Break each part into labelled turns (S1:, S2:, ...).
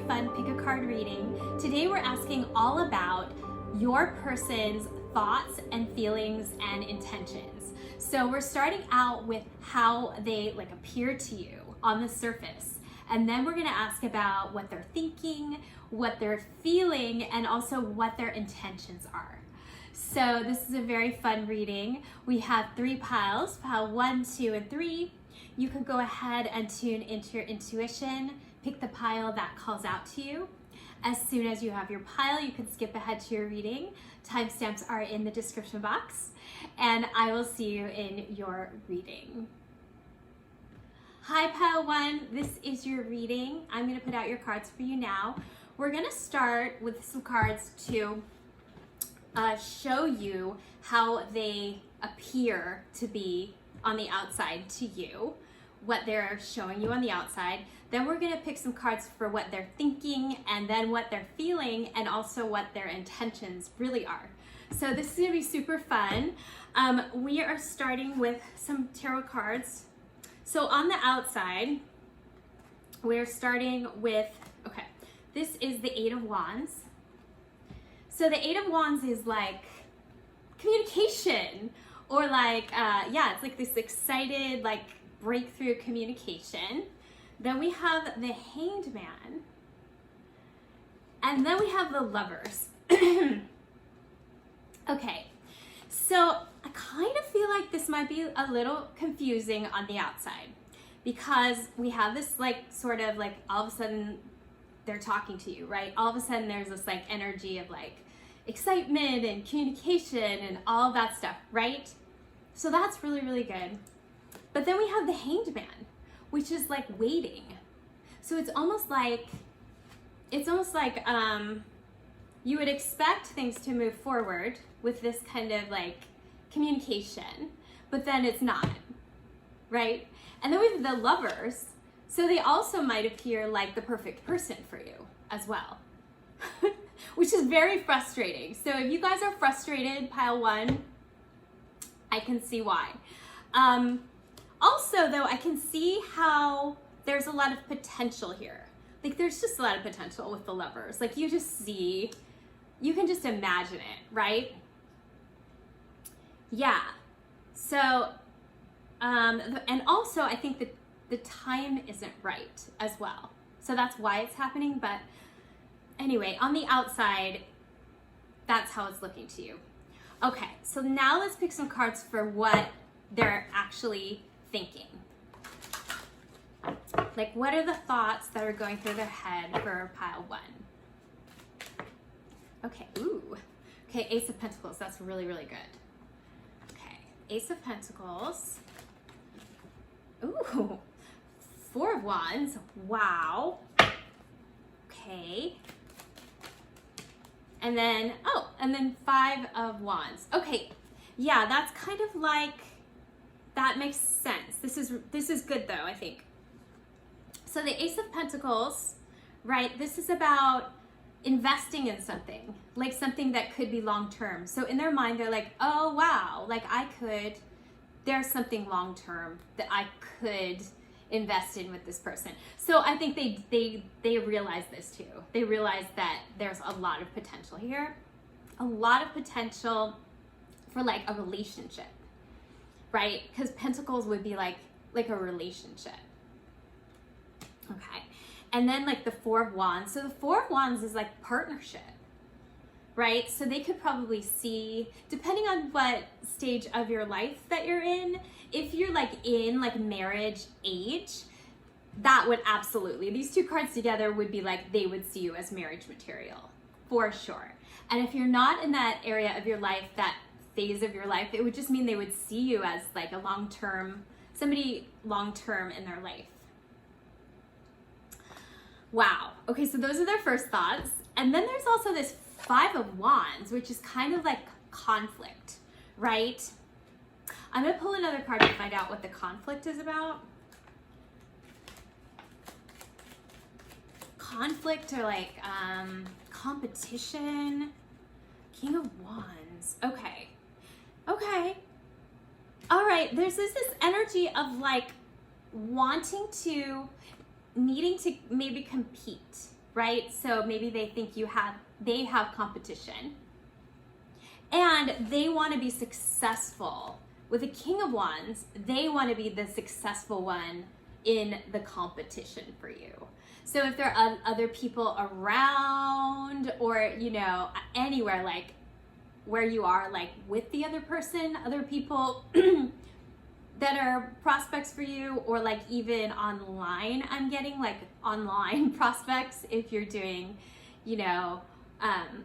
S1: fun pick a card reading. Today we're asking all about your person's thoughts and feelings and intentions. So we're starting out with how they appear to you on the surface. And then we're going to ask about what they're thinking, what they're feeling, and also what their intentions are. So this is a very fun reading. We have 3 piles, pile 1, 2, and 3. You could go ahead and tune into your intuition, pick the pile that calls out to you. As soon as you have your pile, you can skip ahead to your reading. Timestamps are in the description box, and I will see you in your reading. Hi pile 1, this is your reading. I'm going to put out your cards for you now. We're going to start with some cards to show you how they appear to be on the outside to you, what they're showing you on the outside. Then we're going to pick some cards for what they're thinking, and then what they're feeling, and also what their intentions really are. So this is going to be super fun. We are starting with some tarot cards. So on the outside, we're starting with, okay, this is the 8 of Wands. So the 8 of Wands is like communication, or yeah, it's like this excited, breakthrough communication. Then we have the Hanged Man, and then we have the Lovers. Okay, so I kind of feel like this might be a little confusing on the outside, because we have this sort of all of a sudden they're talking to you, right? All of a sudden there's this energy of excitement and communication and all that stuff, right? So that's really, really good. But then we have the Hanged Man, which is waiting. So it's almost like you would expect things to move forward with this kind of communication, but then it's not, right? And then we have the Lovers. So they also might appear like the perfect person for you as well, which is very frustrating. So if you guys are frustrated, pile 1, I can see why. Also though, I can see how there's a lot of potential here. There's just a lot of potential with the Lovers. You just see, you can just imagine it, right? Yeah. So, and also I think that the time isn't right as well. So that's why it's happening. But anyway, on the outside, that's how it's looking to you. Okay, so now let's pick some cards for what they're actually thinking. What are the thoughts that are going through their head for pile 1? Okay, ooh. Okay, Ace of Pentacles, that's really, really good. Okay, Ace of Pentacles. Ooh, 4 of Wands, wow. Okay. And then, oh, and then 5 of Wands. Okay, yeah, that's kind of that makes sense. This is good though, I think. So the Ace of Pentacles, right? This is about investing in something, something that could be long-term. So in their mind, they're oh wow, there's something long-term that I could invest in with this person. So I think they realize this too. They realize that there's a lot of potential here, a lot of potential for a relationship, right? Because Pentacles would be like a relationship. Okay, and then the 4 of Wands. So the 4 of Wands is partnership, right? So they could probably see, depending on what stage of your life that you're in, if you're in marriage age, that would absolutely, these 2 cards together would be they would see you as marriage material for sure. And if you're not in that area of your life, that phase of your life, it would just mean they would see you as a long-term, somebody long-term in their life. Wow. Okay, so those are their first thoughts. And then there's also this 5 of Wands, which is kind of conflict, right? I'm going to pull another card to find out what the conflict is about. Conflict or competition. King of Wands. Okay. Okay. All right. There's this energy of needing to maybe compete, right? So maybe they think they have competition and they want to be successful. With the King of Wands, they want to be the successful one in the competition for you. So if there are other people around, or, you know, anywhere, like where you are, like with the other person, other people that are prospects for you, or like even online, I'm getting like online prospects if you're doing, you know,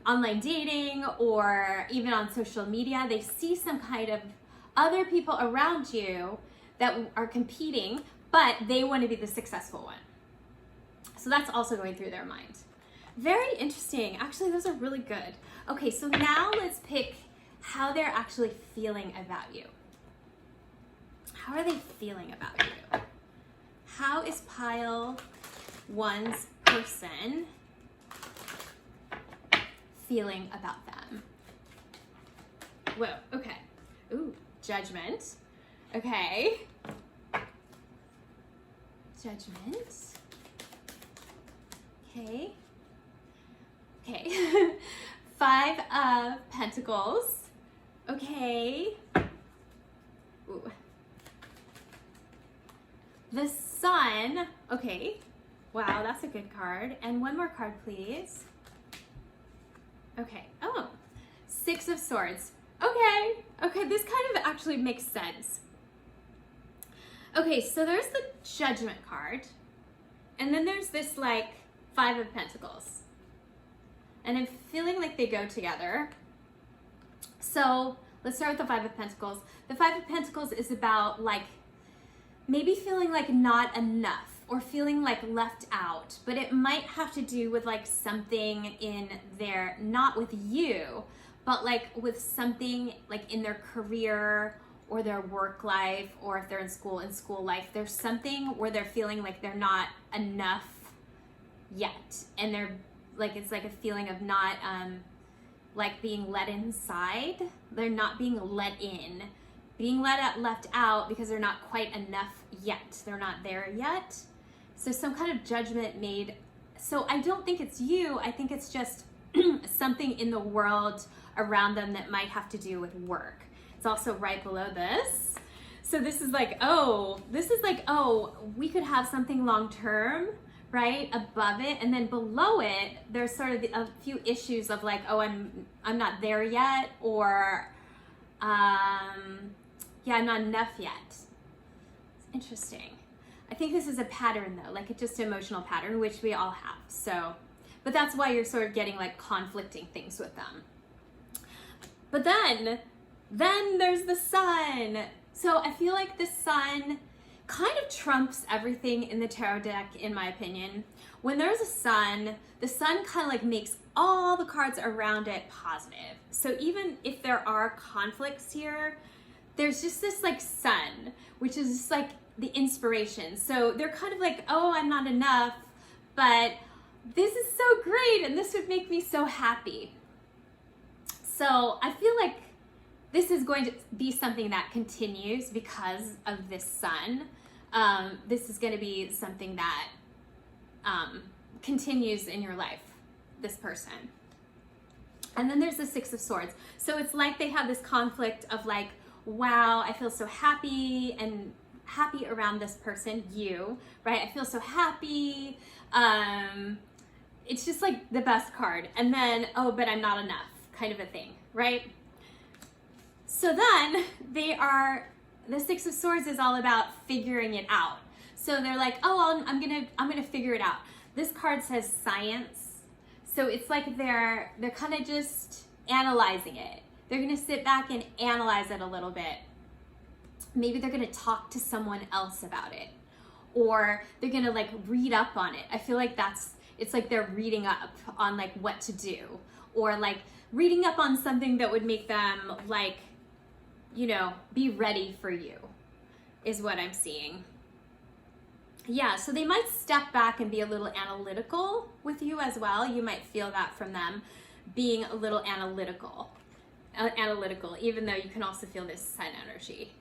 S1: online dating, or even on social media, they see some kind of other people around you that are competing, but they want to be the successful one. So that's also going through their mind. Very interesting. Actually, those are really good. Okay, so now let's pick how they're actually feeling about you. How are they feeling about you? How is pile one's person feeling about them? Whoa, okay. Ooh, Judgment. Okay. Judgment. Okay. Okay. 5 of Pentacles. Okay. Ooh. The Sun. Okay. Wow, that's a good card. And one more card, please. Okay. Oh, 6 of Swords. Okay. Okay, this kind of actually makes sense. Okay, so there's the Judgment card. And then there's this like 5 of Pentacles. And I'm feeling like they go together. So let's start with the 5 of Pentacles. The 5 of Pentacles is about like maybe feeling like not enough, or feeling like left out, but it might have to do with like something in their, not with you, but like with something like in their career or their work life, or if they're in school life, there's something where they're feeling like they're not enough yet. And they're like, it's like a feeling of not like being let inside. They're not being let in, being left out because they're not quite enough yet. They're not there yet. So some kind of judgment made. So I don't think it's you. I think it's just something in the world around them that might have to do with work. It's also right below this. So this is like, oh, we could have something long-term, right, above it. And then below it, there's sort of a few issues of like, oh, I'm not there yet, or yeah, I'm not enough yet. It's interesting. I think this is a pattern though, like it's just an emotional pattern, which we all have. So, but that's why you're sort of getting like conflicting things with them. But then there's the Sun. So I feel like the Sun kind of trumps everything in the tarot deck, in my opinion. When there's a Sun, the Sun kind of like makes all the cards around it positive. So even if there are conflicts here, there's just this like Sun, which is just like the inspiration. So they're kind of like, oh, I'm not enough, but this is so great and this would make me so happy. So I feel like this is going to be something that continues because of this Sun. This is going to be something that continues in your life, this person. And then there's the 6 of Swords. So it's like they have this conflict of like, wow, I feel so happy and happy around this person, you, right? I feel so happy. It's just like the best card. And then, oh, but I'm not enough, kind of a thing, right? So then the 6 of Swords is all about figuring it out. So they're like, oh, I'm gonna figure it out. This card says science. So it's like they're kind of just analyzing it. They're gonna sit back and analyze it a little bit. Maybe they're gonna talk to someone else about it, or they're gonna like read up on it. I feel like it's like they're reading up on like what to do, or like reading up on something that would make them like, you know, be ready for you, is what I'm seeing. Yeah, so they might step back and be a little analytical with you as well. You might feel that from them, being a little analytical, even though you can also feel this Sun energy.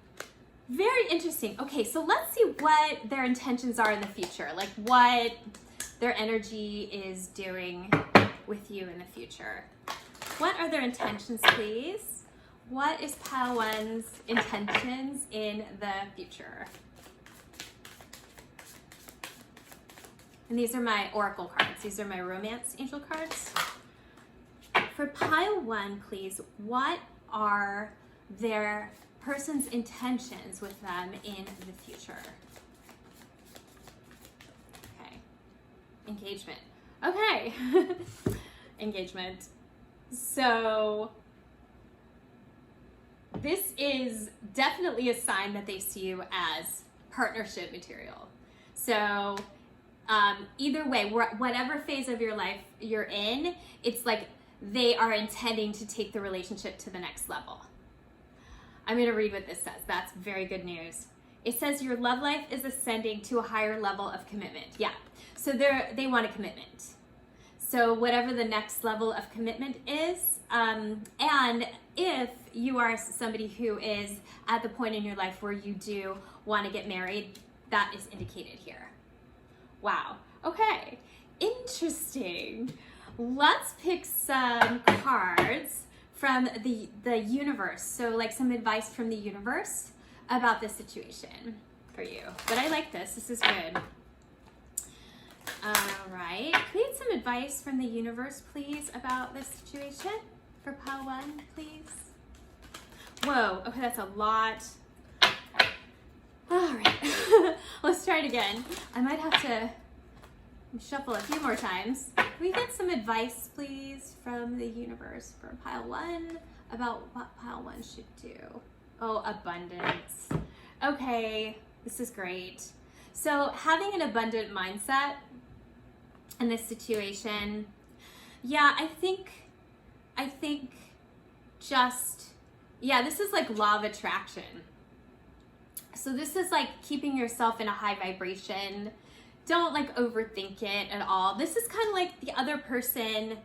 S1: Very interesting. Okay, so let's see what their intentions are in the future. Like what their energy is doing with you in the future. What are their intentions, please? What is pile one's intentions in the future? And these are my oracle cards. These are my romance angel cards. For pile one, please, what are their person's intentions with them in the future? Okay. Engagement. Okay. Engagement. So this is definitely a sign that they see you as partnership material. So either way, whatever phase of your life you're in, it's like they are intending to take the relationship to the next level. I'm going to read what this says. That's very good news. It says your love life is ascending to a higher level of commitment. Yeah. So they want a commitment. So whatever the next level of commitment is, and if you are somebody who is at the point in your life where you do want to get married, that is indicated here. Wow. Okay. Interesting. Let's pick some cards from the universe. So like some advice from the universe about this situation for you. But I like this. This is good. All right. Can we get some advice from the universe, please, about this situation for pile one, please? Whoa. Okay, that's a lot. All right. Let's try it again. I might have to shuffle a few more times. Can we get some advice, please, from the universe for pile one about what pile one should do? Oh, abundance. Okay, this is great. So having an abundant mindset in this situation, yeah, I think just, yeah, this is like law of attraction. So this is like keeping yourself in a high vibration. Don't like overthink it at all. This is kind of like the other person,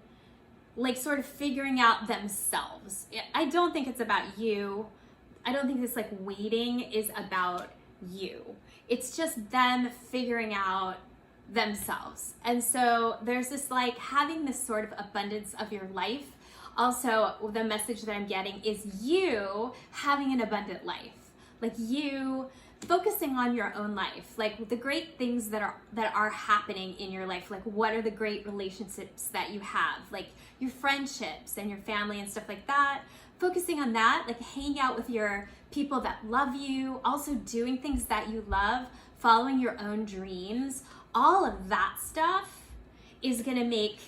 S1: like sort of figuring out themselves. I don't think it's about you. I don't think this like waiting is about you. It's just them figuring out themselves. And so there's this like having this sort of abundance of your life. Also, the message that I'm getting is you having an abundant life. Like you focusing on your own life, like the great things that are happening in your life, like what are the great relationships that you have, like your friendships and your family and stuff like that. Focusing on that, like hanging out with your people that love you, also doing things that you love, following your own dreams, all of that stuff is gonna make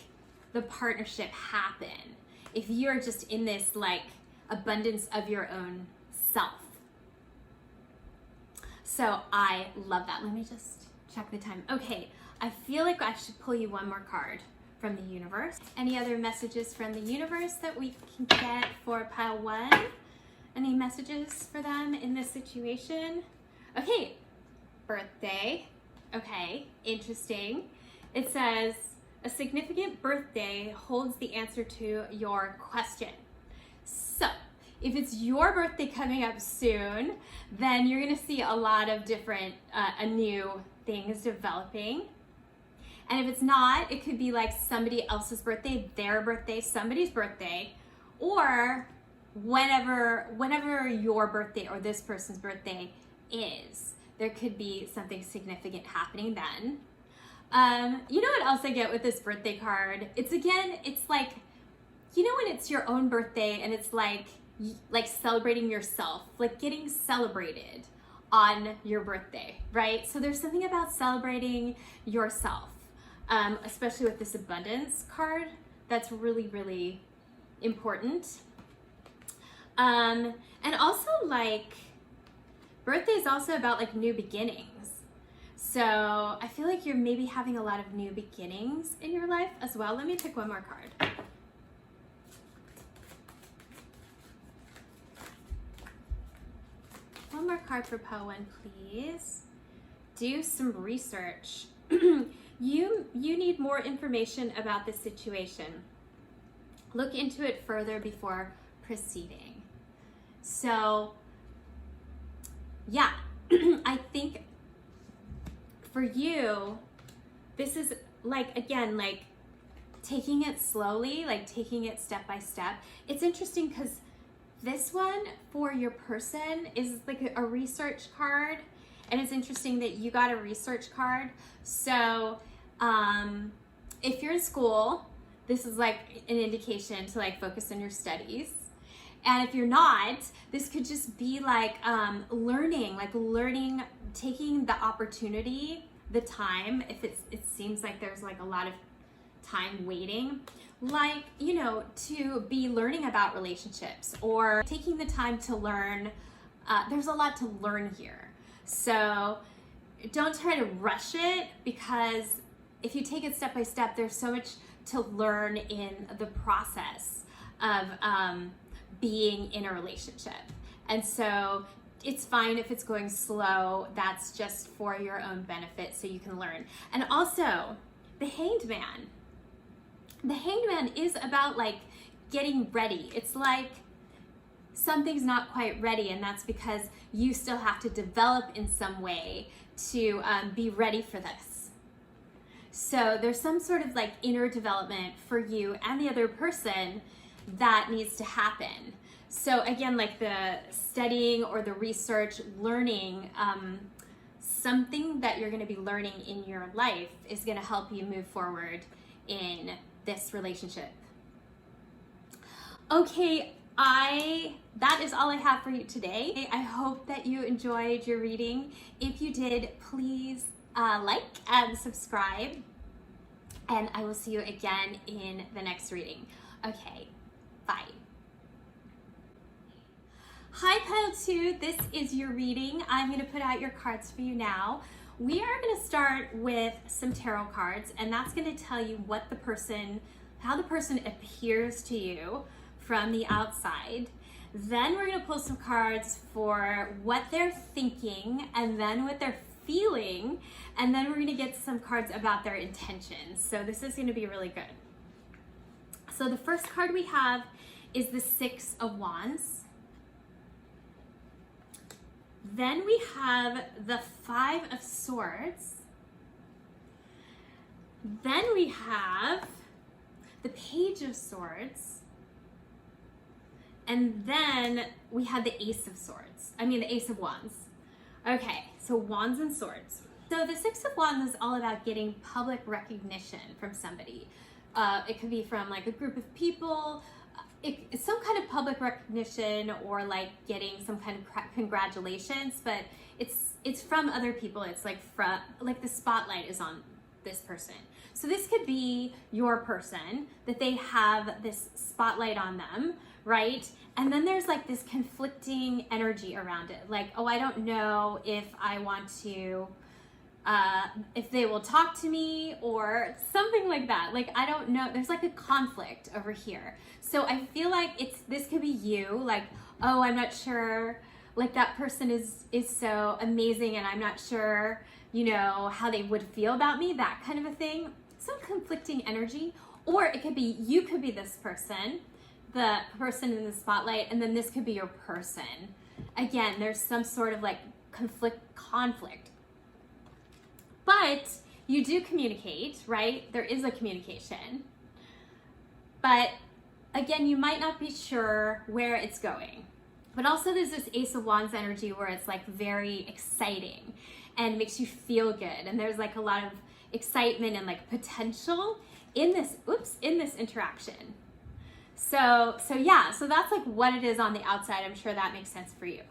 S1: the partnership happen if you're just in this like abundance of your own self. So I love that. Let me just check the time. Okay, I feel like I should pull you one more card from the universe. Any other messages from the universe that we can get for pile one? Any messages for them in this situation? Okay, birthday. Okay, interesting. It says, a significant birthday holds the answer to your question. So, if it's your birthday coming up soon, then you're gonna see a lot of different, new things developing. And if it's not, it could be like somebody else's birthday, their birthday, somebody's birthday, or whenever your birthday or this person's birthday is, there could be something significant happening then. You know what else I get with this birthday card? It's like, you know when it's your own birthday and it's like celebrating yourself, like getting celebrated on your birthday, right? So there's something about celebrating yourself, especially with this abundance card, that's really, really important. And also like, birthday is also about like new beginnings. So I feel like you're maybe having a lot of new beginnings in your life as well. Let me pick one more card. One more card for pile one, please. Do some research. You need more information about this situation. Look into it further before proceeding. So, yeah, I think for you, this is like, again, like taking it slowly, like taking it step by step. It's interesting because this one for your person is like a research card. And it's interesting that you got a research card. So if you're in school, this is like an indication to like focus on your studies. And if you're not, this could just be like learning, taking the opportunity, the time, if it seems like there's like a lot of time waiting, like, you know, to be learning about relationships or taking the time to learn. There's a lot to learn here. So don't try to rush it, because if you take it step by step, there's so much to learn in the process of being in a relationship. And so it's fine if it's going slow. That's just for your own benefit, so you can learn. And also the Hanged Man. The Hanged Man is about like getting ready. It's like something's not quite ready, and that's because you still have to develop in some way to be ready for this. So there's some sort of like inner development for you and the other person that needs to happen. So again, like the studying or the research, learning, something that you're going to be learning in your life is going to help you move forward in this relationship. Okay, that is all I have for you today. I hope that you enjoyed your reading. If you did, please like and subscribe, and I will see you again in the next reading. Okay, bye. Hi Pile 2, this is your reading. I'm going to put out your cards for you now. We are going to start with some tarot cards, and that's going to tell you how the person appears to you from the outside. Then we're going to pull some cards for what they're thinking, and then what they're feeling, and then we're going to get some cards about their intentions. So this is going to be really good. So the first card we have is the Six of Wands. Then we have the Five of Swords. Then we have the Page of Swords. And then we have the Ace of Wands. Okay, so Wands and Swords. So the Six of Wands is all about getting public recognition from somebody. It could be from like a group of people, it's some kind of public recognition, or like getting some kind of congratulations, but it's from other people. It's like the spotlight is on this person. So this could be your person, that they have this spotlight on them, right? And then there's like this conflicting energy around it. Like, oh, I don't know if I want to, if they will talk to me, or something like that. Like, I don't know. There's like a conflict over here. So I feel like this could be you. Like, oh, I'm not sure. Like, that person is so amazing, and I'm not sure, you know, how they would feel about me. That kind of a thing. Some conflicting energy. Or it could be, you could be this person, the person in the spotlight, and then this could be your person. Again, there's some sort of like conflict. But you do communicate, right? There is a communication. But again, you might not be sure where it's going. But also there's this Ace of Wands energy where it's like very exciting and makes you feel good. And there's like a lot of excitement and like potential in this interaction. So yeah, so that's like what it is on the outside. I'm sure that makes sense for you.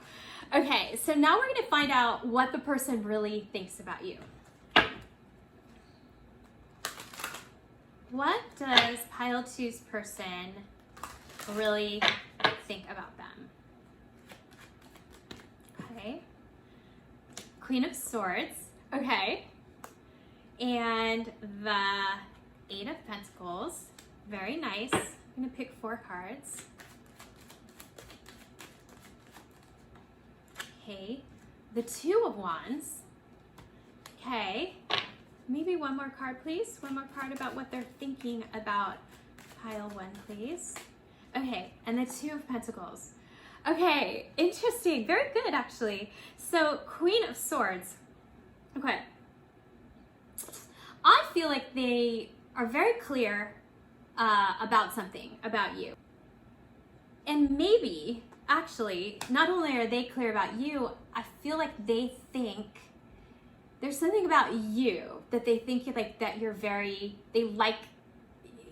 S1: Okay, so now we're gonna find out what the person really thinks about you. What does Pile 2's person really think about them? Okay, Queen of Swords, okay, and the Eight of Pentacles, very nice. I'm gonna pick 4 cards. Okay, the Two of Wands, okay. Maybe one more card, please. One more card about what they're thinking about Pile 1, please. Okay, and the Two of Pentacles. Okay, interesting. Very good, actually. So, Queen of Swords. Okay. I feel like they are very clear about something about you. And maybe, actually, not only are they clear about you, I feel like they think there's something about you that they think like that you're very, they like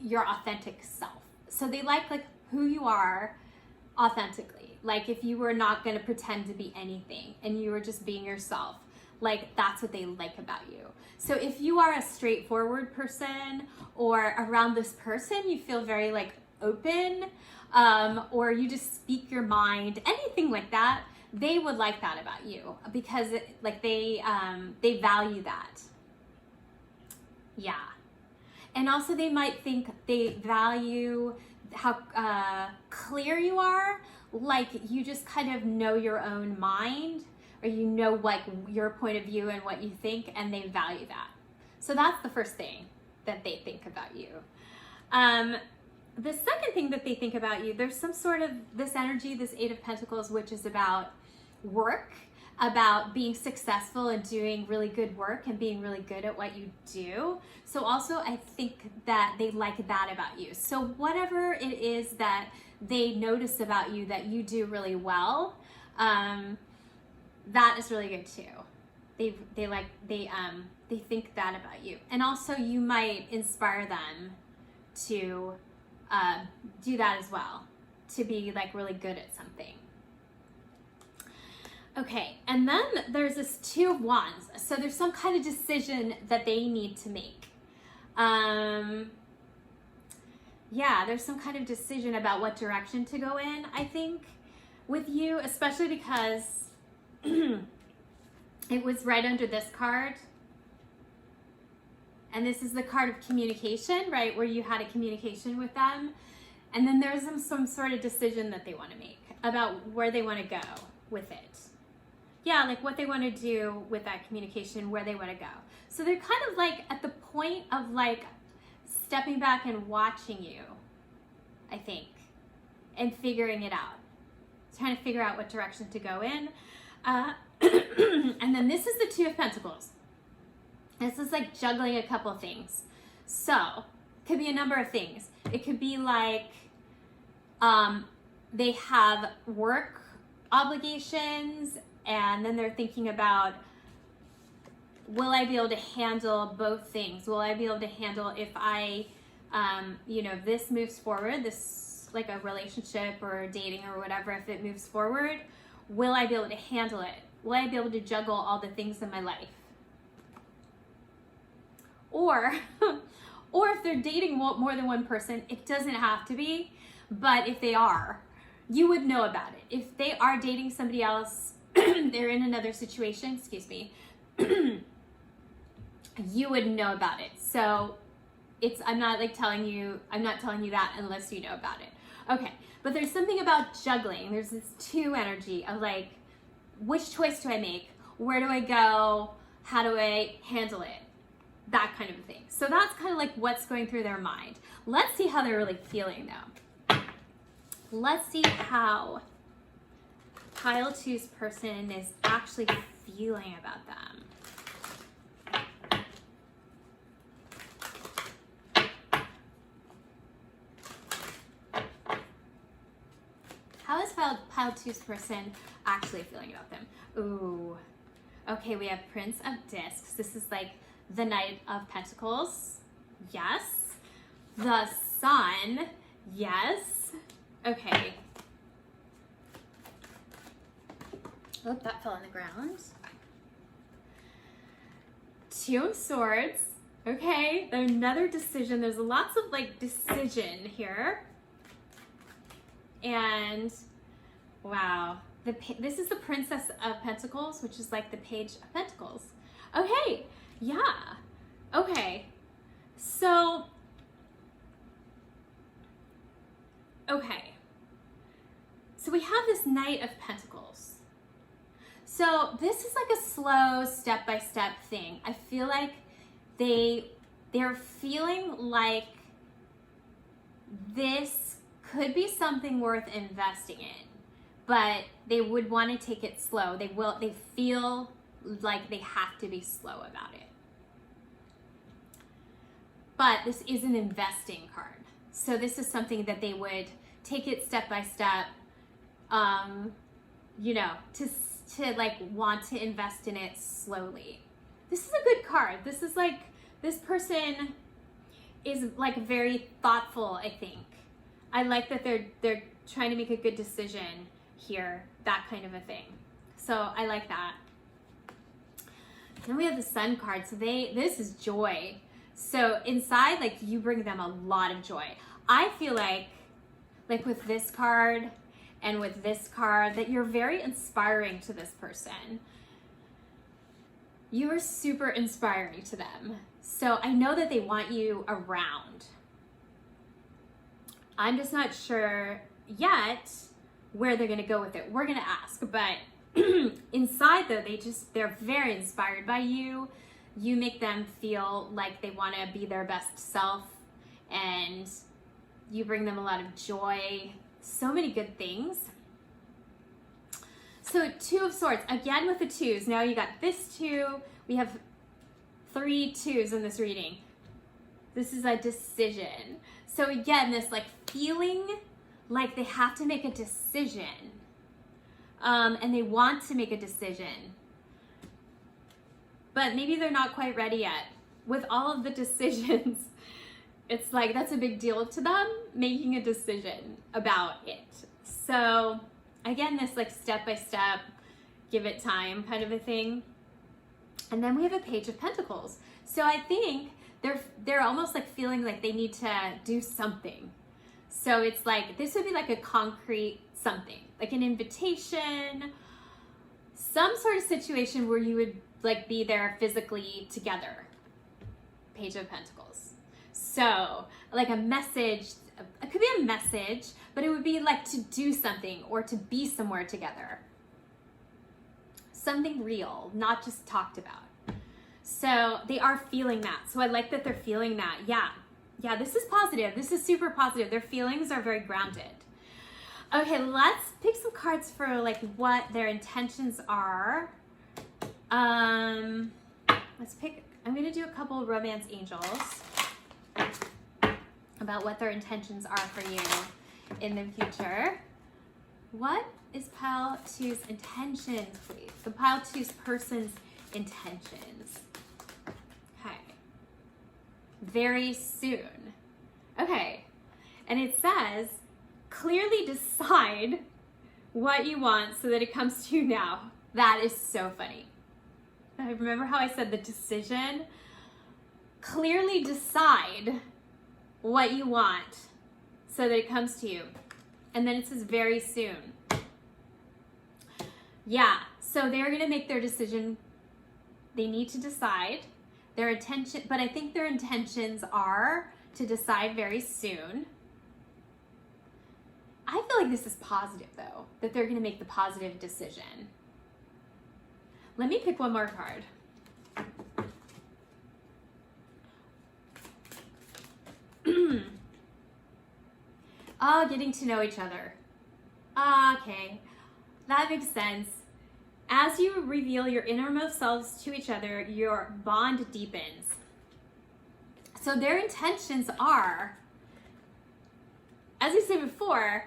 S1: your authentic self. So they like who you are authentically. Like if you were not going to pretend to be anything and you were just being yourself, like that's what they like about you. So if you are a straightforward person, or around this person you feel very like open, or you just speak your mind, anything like that, they would like that about you, because like they value that. Yeah. And also they might think they value how clear you are, like you just kind of know your own mind, or you know like your point of view and what you think, and they value that. So that's the first thing that they think about you. The second thing that they think about you, there's some sort of this energy, this Eight of Pentacles, which is about work, about being successful and doing really good work and being really good at what you do. So also I think that they like that about you. So whatever it is that they notice about you that you do really well, that is really good too. They think that about you. And also you might inspire them to do that as well, to be like really good at something. Okay, and then there's this Two of Wands. So there's some kind of decision that they need to make. Yeah, there's some kind of decision about what direction to go in, I think, with you, especially because it was right under this card. And this is the card of communication, right? Where you had a communication with them. And then there's some sort of decision that they want to make about where they want to go with it. Yeah, like what they want to do with that communication, where they want to go. So they're kind of like at the point of like stepping back and watching you, I think, and figuring it out. Trying to figure out what direction to go in. And then this is the Two of Pentacles. This is like juggling a couple of things. So, it could be a number of things. It could be like they have work obligations, and then they're thinking about, will I be able to handle both things? Will I be able to handle if I, this moves forward, this like a relationship or dating or whatever, if it moves forward, will I be able to handle it? Will I be able to juggle all the things in my life? Or if they're dating more than one person, it doesn't have to be, but if they are, you would know about it. If they are dating somebody else, they're in another situation, excuse me, you would know about it. So I'm not telling you that unless you know about it. Okay, but there's something about juggling. There's this two energy of like, which choice do I make? Where do I go? How do I handle it? That kind of thing. So that's kind of like what's going through their mind. Let's see how they're really feeling though. Let's see how Pile 2's person is actually feeling about them. How is Pile 2's person actually feeling about them? Ooh. Okay, we have Prince of Discs. This is like the Knight of Pentacles. Yes. The Sun. Yes. Okay. Oh, that fell on the ground. Two of Swords. Okay, another decision. There's lots of like decision here. And wow, this is the Princess of Pentacles, which is like the Page of Pentacles. Okay, yeah, okay. So, we have this Knight of Pentacles. So this is like a slow step-by-step thing. I feel like they're feeling like this could be something worth investing in, but they would want to take it slow. They feel like they have to be slow about it. but this is an investing card. So this is something that they would take it step by step, you know, to like want to invest in it slowly. This is a good card. This is like, this person is like very thoughtful, I think. I like that they're trying to make a good decision here, that kind of a thing. So I like that. Then we have the Sun card. So this is joy. So inside, like, you bring them a lot of joy. I feel like with this card and with this card, that you're very inspiring to this person. You are super inspiring to them. So I know that they want you around. I'm just not sure yet where they're gonna go with it. We're gonna ask, but inside though, they're very inspired by you. You make them feel like they wanna be their best self, and you bring them a lot of joy. So many good things. So Two of Swords, again with the twos. Now you got this two. We have 3 twos in this reading. This is a decision. So again, this like feeling like they have to make a decision. And they want to make a decision. But maybe they're not quite ready yet. With all of the decisions, it's like that's a big deal to them, making a decision about it. So again, this like step by step, give it time kind of a thing. And then we have a Page of Pentacles. So I think they're almost like feeling like they need to do something. So it's like, this would be like a concrete something, like an invitation, some sort of situation where you would like be there physically together. Page of Pentacles. So like a message, it could be a message, but it would be like to do something or to be somewhere together. Something real, not just talked about. So they are feeling that. So I like that they're feeling that. Yeah, this is positive. This is super positive. Their feelings are very grounded. Okay, let's pick some cards for like what their intentions are. Let's pick, I'm gonna do a couple of romance angels about what their intentions are for you in the future. What is pile two's intentions, please? The pile two's person's intentions. Okay. Very soon. Okay. And it says, clearly decide what you want so that it comes to you now. That is so funny. I remember how I said the decision? Clearly decide what you want so that it comes to you. And then it says very soon. Yeah, so they're gonna make their decision. They need to decide their intention, but I think their intentions are to decide very soon. I feel like this is positive though, that they're gonna make the positive decision. Let me pick one more card. Oh, getting to know each other. Okay, that makes sense. As you reveal your innermost selves to each other, your bond deepens. So their intentions are, as I said before,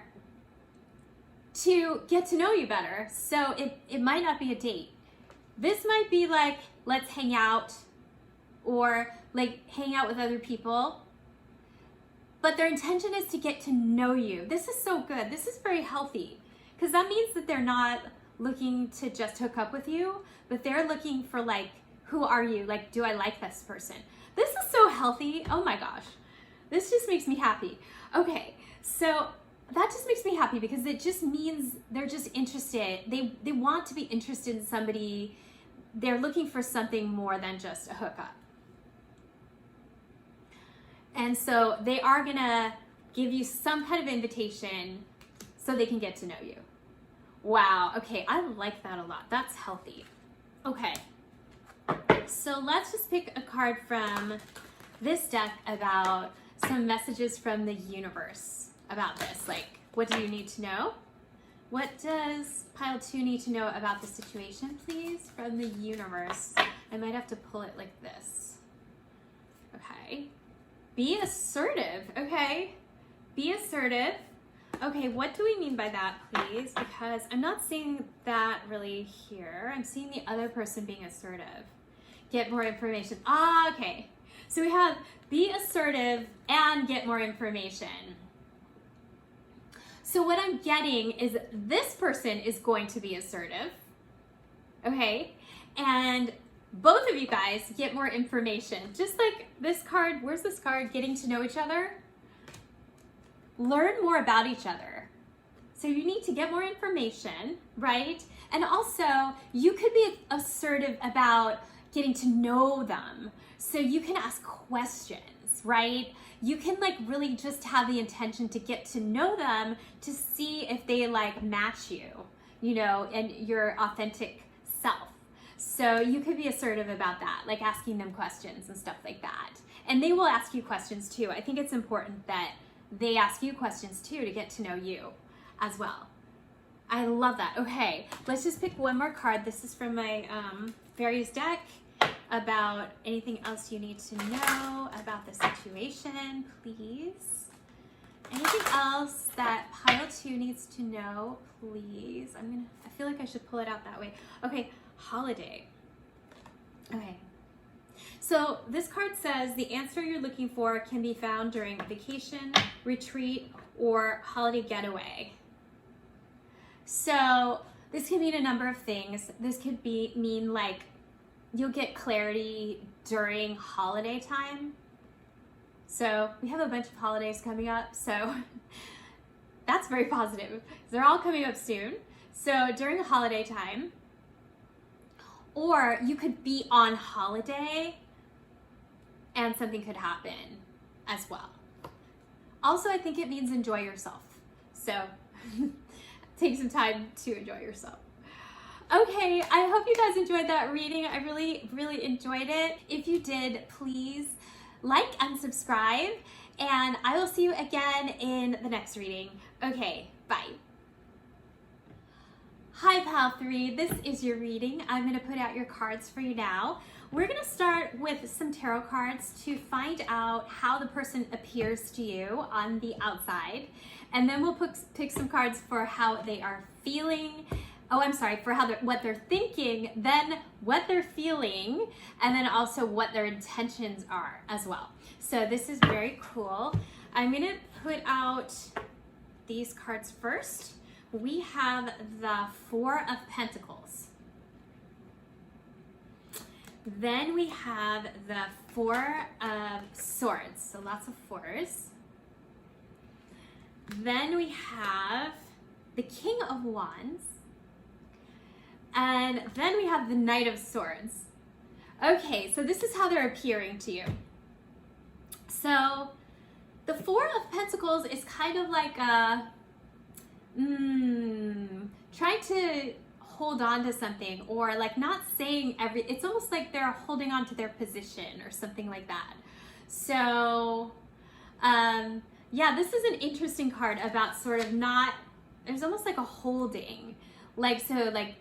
S1: to get to know you better. So it might not be a date. This might be like, let's hang out, or like hang out with other people. But their intention is to get to know you. This is so good. This is very healthy, because that means that they're not looking to just hook up with you, but they're looking for like, who are you? Like, do I like this person? This is so healthy. Oh my gosh. This just makes me happy. Okay, so that just makes me happy because it just means they're just interested. They want to be interested in somebody. They're looking for something more than just a hookup. And so they are gonna give you some kind of invitation so they can get to know you. Wow, okay, I like that a lot. That's healthy. Okay, so let's just pick a card from this deck about some messages from the universe about this. Like, what do you need to know? What does pile 2 need to know about the situation, please, from the universe? I might have to pull it like this. Okay. Be assertive, okay? Be assertive. Okay, what do we mean by that, please? Because I'm not seeing that really here. I'm seeing the other person being assertive. Get more information. Ah, okay. So we have be assertive and get more information. So what I'm getting is this person is going to be assertive, okay? And both of you guys get more information. Just like this card, where's this card? Getting to know each other. Learn more about each other. So you need to get more information, right? And also, you could be assertive about getting to know them. So you can ask questions, right? You can like really just have the intention to get to know them to see if they like match you, you know, and your authentic self. So you could be assertive about that, like asking them questions and stuff like that. And they will ask you questions too. I think it's important that they ask you questions too to get to know you as well. I love that. Okay, let's just pick one more card. This is from my Fairies deck about anything else you need to know about the situation, please. Anything else that pile 2 needs to know, please. I feel like I should pull it out that way. Okay, holiday. Okay. So this card says the answer you're looking for can be found during vacation, retreat, or holiday getaway. So this can mean a number of things. This could mean like you'll get clarity during holiday time. So we have a bunch of holidays coming up, so that's very positive. They're all coming up soon. So during the holiday time, or you could be on holiday and something could happen as well. Also, I think it means enjoy yourself. So take some time to enjoy yourself. Okay, I hope you guys enjoyed that reading. I really, really enjoyed it. If you did, please like and subscribe, and I will see you again in the next reading. Okay, bye. Hi, Pal 3. This is your reading. I'm going to put out your cards for you now. We're going to start with some tarot cards to find out how the person appears to you on the outside, and then we'll pick some cards for how they are feeling. Oh, I'm sorry, for how what they're thinking, then what they're feeling, and then also what their intentions are as well. So this is very cool. I'm gonna put out these cards first. We have the 4 of Pentacles. Then we have the 4 of Swords, so lots of 4s. Then we have the King of Wands. And then we have the Knight of Swords. Okay, so this is how they're appearing to you. So the 4 of Pentacles is kind of like a, trying to hold on to something, or like not saying it's almost like they're holding on to their position or something like that. So, yeah, this is an interesting card about sort of not, there's almost like a holding, like, so like,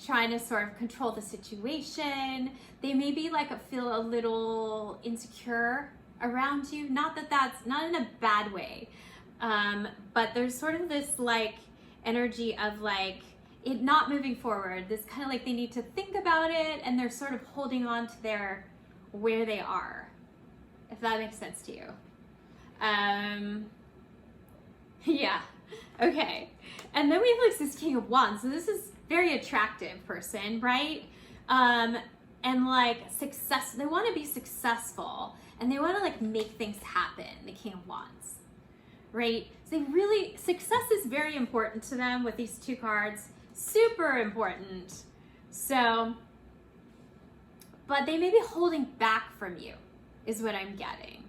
S1: trying to sort of control the situation. They maybe like feel a little insecure around you. Not that that's not in a bad way, but there's sort of this like energy of like it not moving forward. This kind of like they need to think about it, and they're sort of holding on to their where they are, if that makes sense to you. Yeah, okay. And then we have like this King of Wands. So this is very attractive person, right? And like success, they want to be successful and they want to like make things happen, the King of Wands, right? So they really, success is very important to them with these 2 cards, super important. So, but they may be holding back from you is what I'm getting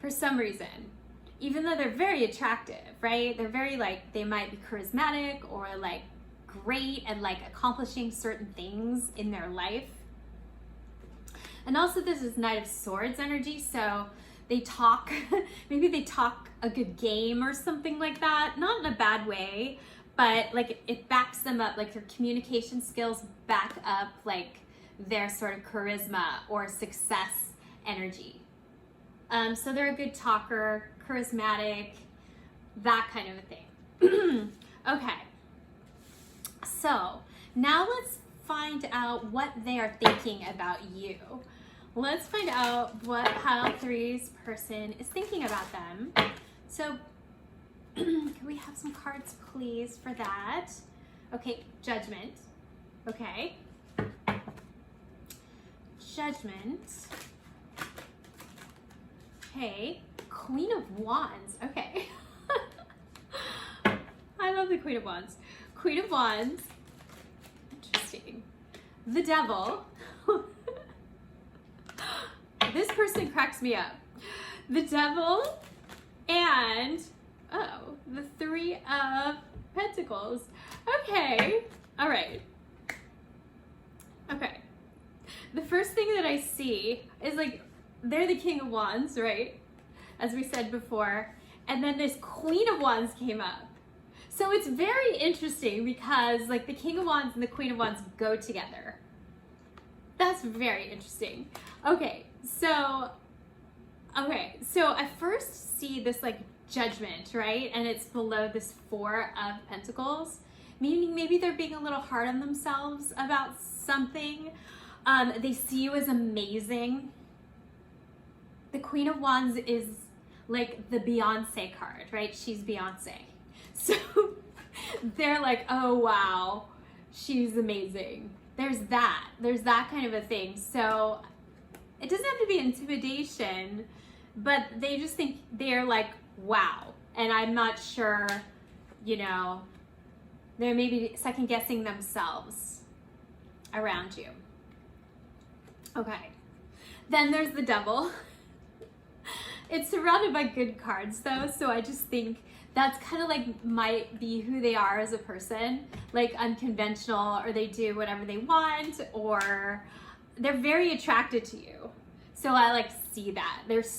S1: for some reason, even though they're very attractive, right? They're very like, they might be charismatic or like great at like accomplishing certain things in their life. And also this is Knight of Swords energy, so they talk, maybe they talk a good game or something like that, not in a bad way, but like it backs them up, like their communication skills back up like their sort of charisma or success energy. So they're a good talker, charismatic, that kind of a thing. Okay, so now let's find out what they are thinking about you. Let's find out what pile 3's person is thinking about them. So can we have some cards, please, for that? Okay, Judgment. Okay. Judgment. Okay, Queen of Wands. Okay. I love the Queen of Wands. Queen of Wands. Interesting. The Devil. This person cracks me up. The Devil and, oh, the 3 of Pentacles. Okay. All right. Okay. The first thing that I see is like, they're the King of Wands, right? As we said before. And then this Queen of Wands came up. So it's very interesting because like the King of Wands and the Queen of Wands go together. That's very interesting. Okay, so I first see this like Judgment, right? And it's below this 4 of Pentacles, meaning maybe they're being a little hard on themselves about something. They see you as amazing. The Queen of Wands is like the Beyonce card, right? She's Beyonce. So they're like, oh wow, she's amazing. There's that kind of a thing. So it doesn't have to be intimidation, but they just think they're like, wow. And I'm not sure, you know, they're maybe second guessing themselves around you. Okay. Then there's the Devil. It's surrounded by good cards though, so I just think that's kind of like might be who they are as a person, like unconventional, or they do whatever they want, or they're very attracted to you. So I like see that. There's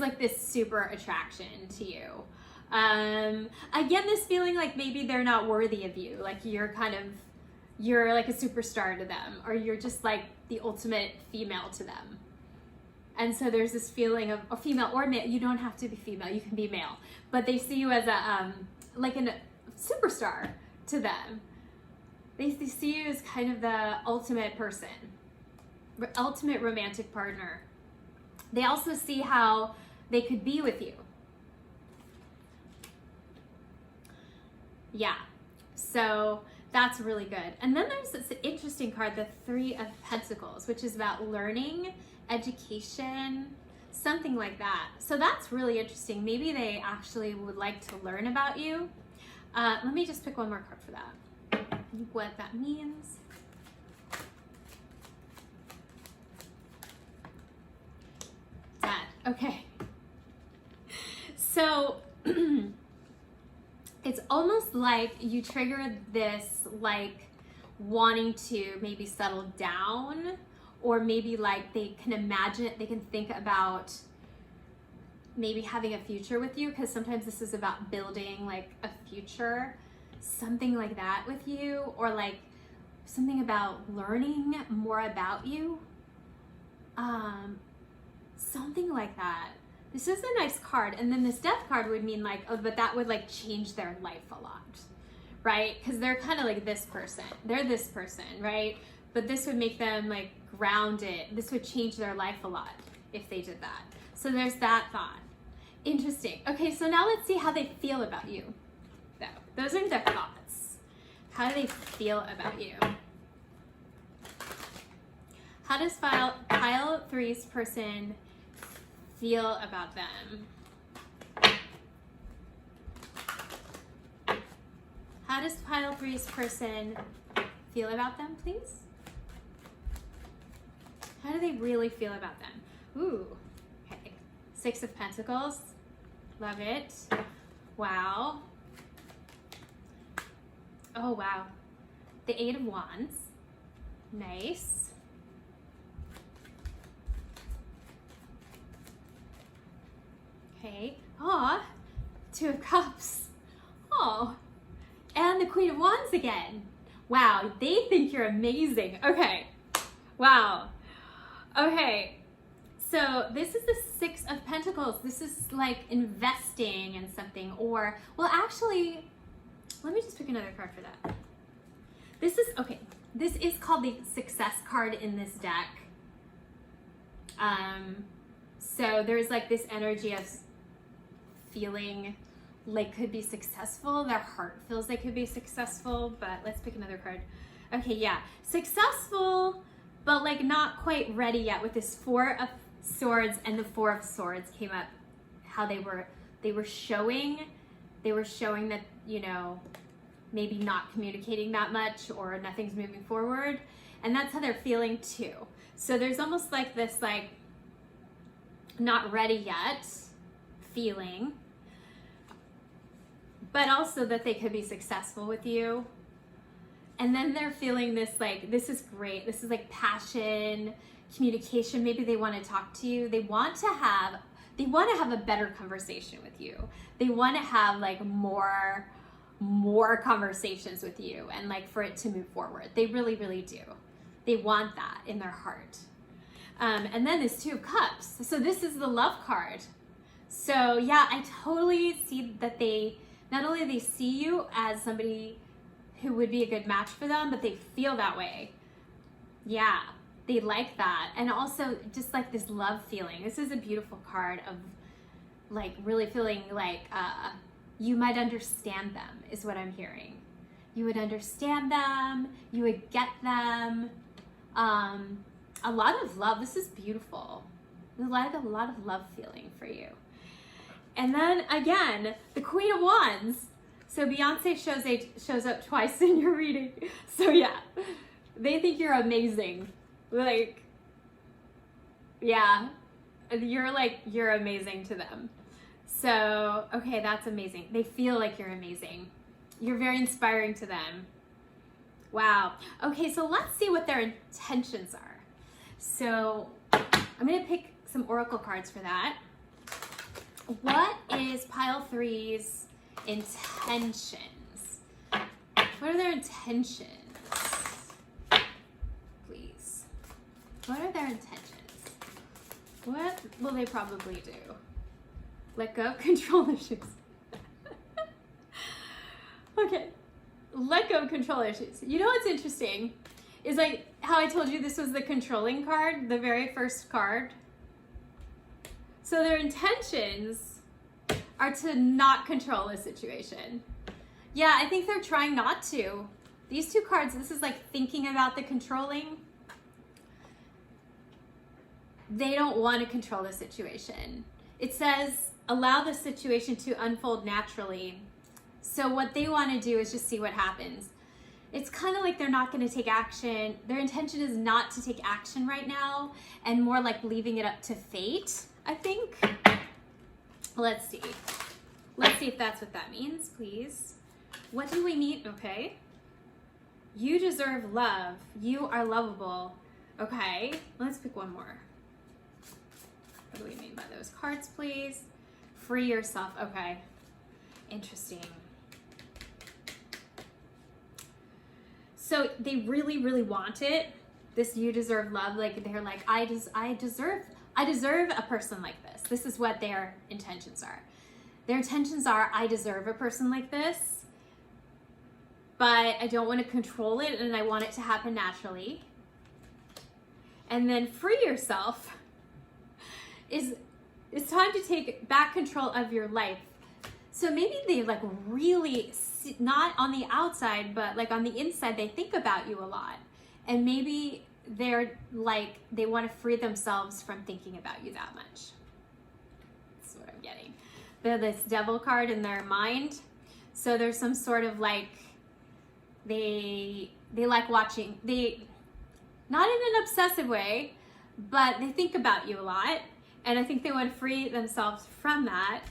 S1: like this super attraction to you. Again, this feeling like maybe they're not worthy of you, like you're like a superstar to them, or you're just like the ultimate female to them. And so there's this feeling of a female or male. You don't have to be female, you can be male, but they see you as a like a superstar to them. They see you as kind of the ultimate person, ultimate romantic partner. They also see how they could be with you. Yeah, so that's really good. And then there's this interesting card, the 3 of Pentacles, which is about learning, education, something like that. So that's really interesting. Maybe they actually would like to learn about you. Let me just pick one more card for that. What that means. Dad. Okay. So it's almost like you trigger this like wanting to maybe settle down, or maybe like they can imagine, they can think about maybe having a future with you, because sometimes this is about building like a future, something like that with you, or like something about learning more about you, something like that. This is a nice card. And then this Death card would mean like, oh, but that would like change their life a lot, right? Because they're kind of like this person, they're this person, right? But this would make them like grounded. This would change their life a lot if they did that. So there's that thought. Interesting. Okay, so now let's see how they feel about you. So those are their thoughts. How do they feel about you? How does pile 3's person feel about them? How does pile 3's person feel about them, please? How do they really feel about them? Ooh, okay. 6 of Pentacles. Love it. Wow. Oh, wow. The 8 of Wands. Nice. Okay. Aw, 2 of Cups. Oh, and the Queen of Wands again. Wow, they think you're amazing. Okay. Wow. Okay. So this is the Six of Pentacles. This is like investing in something, or, well, actually, let me just pick another card for that. This is, okay, this is called the Success card in this deck. So there's like this energy of feeling like could be successful. Their heart feels they could be successful, but let's pick another card. Okay, yeah, successful, but like not quite ready yet, with this Four of Swords and the Four of Swords came up. How they were showing that, you know, maybe not communicating that much, or nothing's moving forward, and that's how they're feeling too. So there's almost like this, like, not ready yet feeling, but also that they could be successful with you. And then they're feeling this, like, this is great. This is like passion, communication. Maybe they want to talk to you. They want to have a better conversation with you. They want to have like more conversations with you, and like for it to move forward. They really, really do. They want that in their heart. And then this Two of Cups. So this is the Love card. So yeah, I totally see that not only they see you as somebody who would be a good match for them, but they feel that way. Yeah, they like that. And also just like this love feeling. This is a beautiful card of like really feeling like you might understand them, is what I'm hearing. You would understand them, you would get them. A lot of love. This is beautiful. A lot of love feeling for you. And then again, the Queen of Wands. So Beyonce shows up twice in your reading. So yeah, they think you're amazing. Like, yeah, you're amazing to them. So, okay, that's amazing. They feel like you're amazing. You're very inspiring to them. Wow. Okay, so let's see what their intentions are. So I'm going to pick some oracle cards for that. What is pile 3's intentions? What are their intentions? Please. What are their intentions? What will they probably do? Let go, control issues. Okay. Let go, control issues. You know what's interesting is like how I told you this was the controlling card, the very first card. So their intentions are to not control the situation. Yeah, I think they're trying not to. These two cards, this is like thinking about the controlling. They don't want to control the situation. It says, allow the situation to unfold naturally. So what they want to do is just see what happens. It's kind of like they're not going to take action. Their intention is not to take action right now, and more like leaving it up to fate, I think. Let's see. Let's see if that's what that means, please. What do we mean? Okay. You deserve love. You are lovable. Okay. Let's pick one more. What do we mean by those cards, please? Free yourself. Okay. Interesting. So they really, really want it. This you deserve love. Like they're like, I deserve a person like this. This is what their intentions are. Their intentions are, I deserve a person like this, but I don't want to control it, and I want it to happen naturally. And then free yourself is it's time to take back control of your life. So maybe they like really, not on the outside, but like on the inside, they think about you a lot. And maybe they're like, they want to free themselves from thinking about you that much. That's what I'm getting. This Devil card in their mind. So there's some sort of like, they like watching, not in an obsessive way, but they think about you a lot. And I think they want to free themselves from that.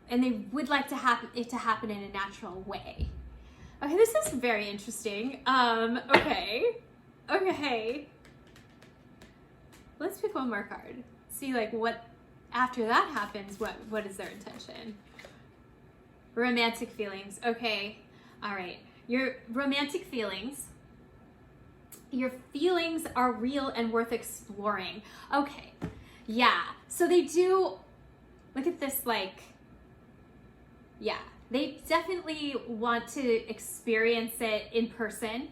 S1: And they would like to it to happen in a natural way. Okay, this is very interesting. Okay. Let's pick one more card. See like what, after that happens, what is their intention? Romantic feelings. Okay, all right. Your romantic feelings. Your feelings are real and worth exploring. Okay. Yeah, so they do, look at this, like, yeah, they definitely want to experience it in person.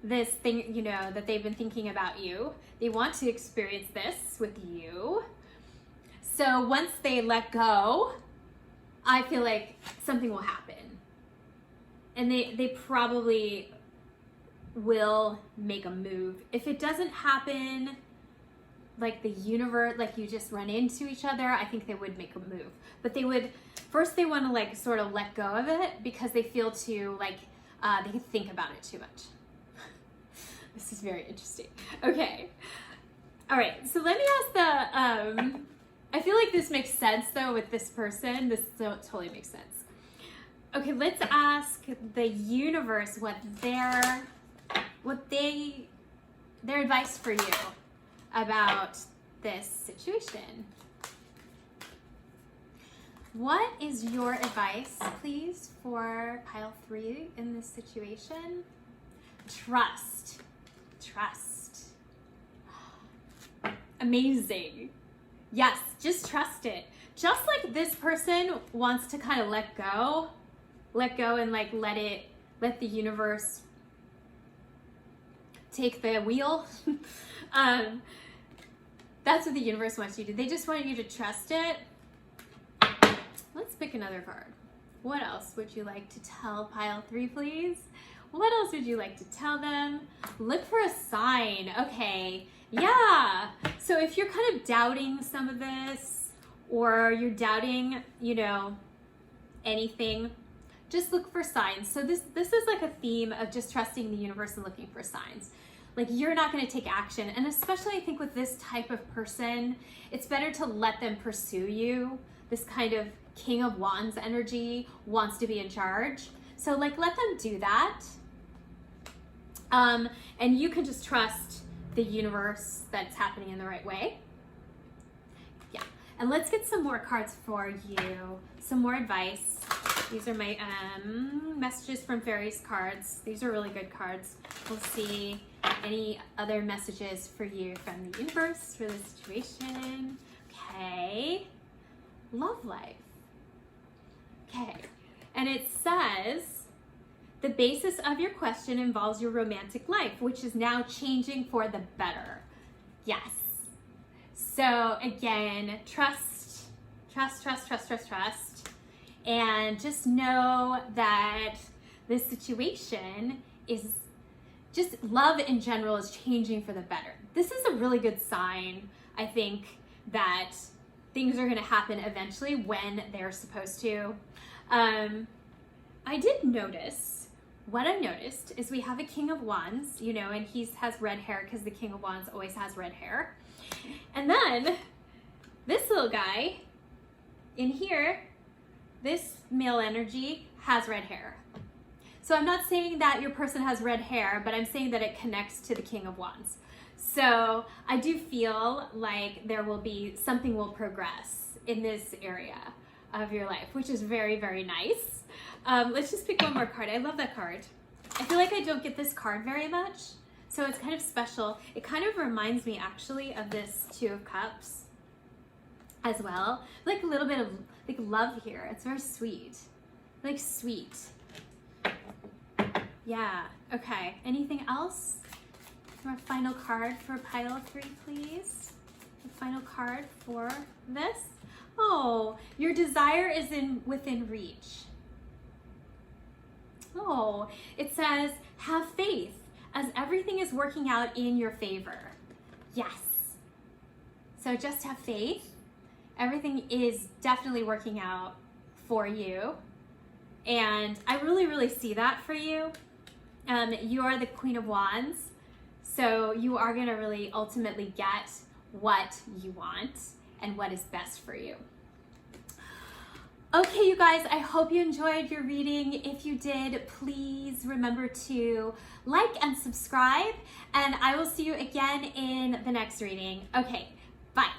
S1: This thing, you know, that they've been thinking about you. They want to experience this with you. So once they let go, I feel like something will happen. And they probably will make a move. If it doesn't happen, like the universe, like you just run into each other, I think they would make a move. But they would, first they want to like sort of let go of it because they feel too like, they think about it too much. This is very interesting. Okay. All right. So let me ask the, I feel like this makes sense though with this person. This totally makes sense. Okay. Let's ask the universe what their advice for you about this situation. What is your advice, please, for pile 3 in this situation? Trust. Trust. Amazing. Yes, just trust it. Just like this person wants to kind of let go and like let the universe take the wheel. That's what the universe wants you to do. They just want you to trust it. Let's pick another card. What else would you like to tell pile 3, please? What else would you like to tell them? Look for a sign. Okay. Yeah. So if you're kind of doubting some of this, or you're doubting, you know, anything, just look for signs. So this is like a theme of just trusting the universe and looking for signs. Like you're not going to take action. And especially I think with this type of person, it's better to let them pursue you. This kind of King of Wands energy wants to be in charge. So like let them do that. And you can just trust the universe that's happening in the right way. Yeah. And let's get some more cards for you. Some more advice. These are my messages from Fairies cards. These are really good cards. We'll see any other messages for you from the universe for the situation. Okay. Love life. Okay. And it says, the basis of your question involves your romantic life, which is now changing for the better. Yes. So again, trust. And just know that this situation is just, love in general is changing for the better. This is a really good sign, I think, that things are going to happen eventually when they're supposed to. I did notice, what I noticed is we have a King of Wands, you know, and he has red hair because the King of Wands always has red hair. And then this little guy in here, this male energy has red hair. So I'm not saying that your person has red hair, but I'm saying that it connects to the King of Wands. So I do feel like there will be, something will progress in this area of your life, which is very, very nice. Let's just pick one more card. I love that card. I feel like I don't get this card very much, so it's kind of special. It kind of reminds me actually of this 2 of Cups as well. Like a little bit of like love here. It's very sweet. Like sweet. Yeah. Okay. Anything else? Our final card for pile 3, please. The final card for this. Oh, your desire is within reach. Oh, it says, have faith as everything is working out in your favor. Yes. So just have faith. Everything is definitely working out for you. And I really, really see that for you. You are the Queen of Wands. So you are going to really ultimately get what you want and what is best for you. Okay, you guys, I hope you enjoyed your reading. If you did, please remember to like and subscribe, and I will see you again in the next reading. Okay, bye.